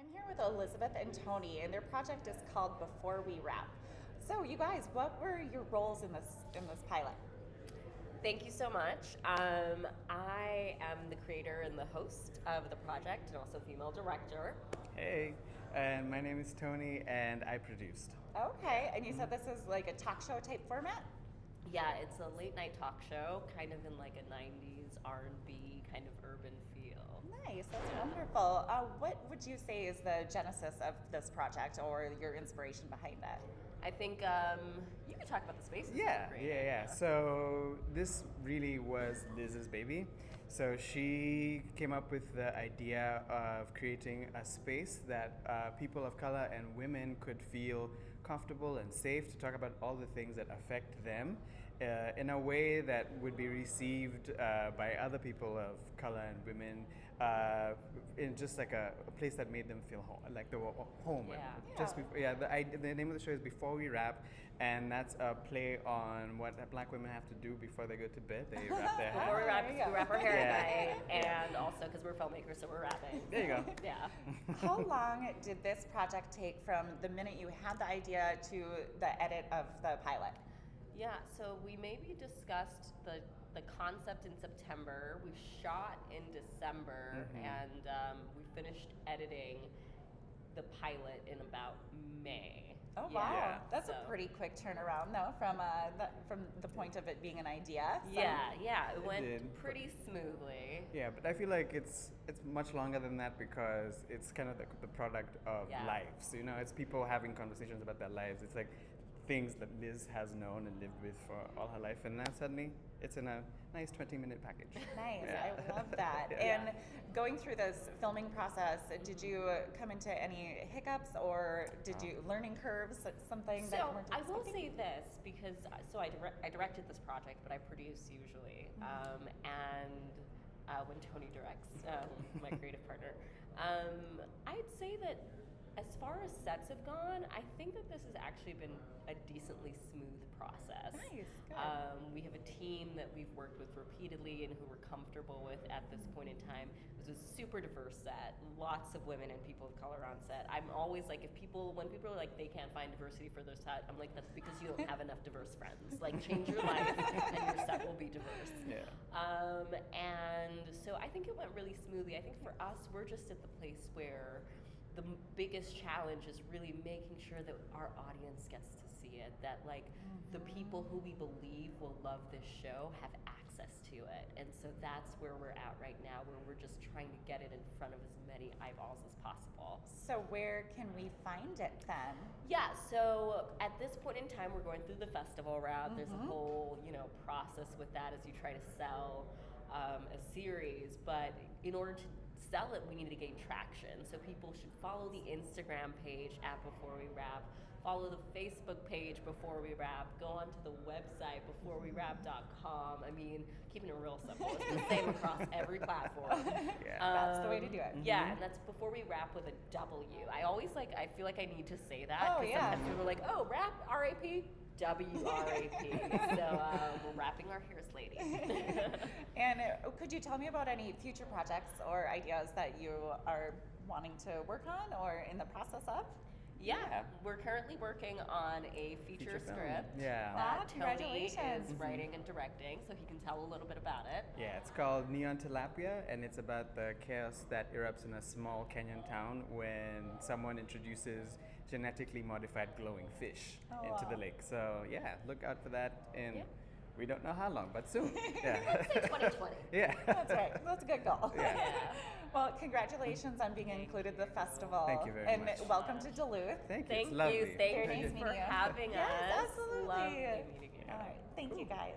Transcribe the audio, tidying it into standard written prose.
I'm here with Elizabeth and Tony, and their project is called Before We Wrap. So, you guys, what were your roles in this pilot? Thank you so much. I am the creator and the host of the project, and also female director. Hey, and my name is Tony, and I produced. Okay, and you said this is like a talk show type format? Yeah, it's a late night talk show, kind of in like a 90s R&B kind of urban feel. Nice, that's wonderful. What would you say is the genesis of this project or your inspiration behind it? I think you could talk about the spaces. Yeah. So this really was Liz's baby. So she came up with the idea of creating a space that people of color and women could feel comfortable and safe to talk about all the things that affect them in a way that would be received by other people of color and women in just like a place that made them feel home, like they were home. The name of the show is Before We Wrap, and that's a play on what Black women have to do before they go to bed. They wrap their hair. Before we wrap our hair at night, and also because we're filmmakers, so we're wrapping. There you go. Yeah. How long did this project take from the minute you had the idea to the edit of the pilot? Yeah, so we maybe discussed the concept in September. We shot in December, and we finished editing the pilot in about May. Oh wow, Yeah. That's a pretty quick turnaround though from the point of it being an idea. So. Yeah, it went did. pretty smoothly. Yeah, but I feel like it's much longer than that because it's kind of the product of lives. You know, it's people having conversations about their lives. It's like things that Liz has known and lived with for all her life, and now suddenly it's in a nice 20-minute package. Nice, Yeah. I love that. Yeah. And going through this filming process, did you come into any hiccups or did you learning curves? Something that you So weren't I will expecting? say this because I directed this project, but I produce usually, and when Tony directs, my creative partner, I'd say that as far as sets have gone, I think that this has actually been a decently smooth process. Nice, good. We have a team that we've worked with repeatedly and who we're comfortable with at this point in time. It was a super diverse set, lots of women and people of color on set. I'm always like, when people are like, they can't find diversity for their set, I'm like, that's because you don't have enough diverse friends. Like, change your life and your set will be diverse. Yeah. And so I think it went really smoothly. I think for us, we're just at the place where the biggest challenge is really making sure that our audience gets to see it, that like the people who we believe will love this show have access to it. And so that's where we're at right now, where we're just trying to get it in front of as many eyeballs as possible. So where can we find it then? Yeah, so at this point in time, we're going through the festival route. There's a whole, process with that as you try to sell a series, but in order to sell it, we need to gain traction. So people should follow the Instagram page at Before We Wrap, follow the Facebook page Before We Wrap, go onto the website beforewewrap.com. I mean, keeping it real simple. It's the same across every platform. Yeah. That's the way to do it. Yeah, and that's Before We Wrap with a W. I feel like I need to say that. Oh, 'cause yeah. Sometimes people are like, oh, rap, R-A-P? W-R-A-P. So we're wrapping our hairs, lady. And could you tell me about any future projects or ideas that you are wanting to work on or in the process of? Yeah, we're currently working on a feature film. script Yeah. that Tony Congratulations. is writing and directing, so he can tell a little bit about it. Yeah, it's called Neon Tilapia, and it's about the chaos that erupts in a small Kenyan town when someone introduces genetically modified glowing fish into the lake. So yeah, look out for that in we don't know how long, but soon. Yeah. Let's say 2020. Yeah. That's right. That's a good goal. Yeah. Well, congratulations on being included in the festival. Thank you very and much. welcome to Duluth. Thank you. Thank It's lovely. you. Thank Very you nice for meeting you. having us. Yes, absolutely. Lovely meeting you. All right. Thank you guys.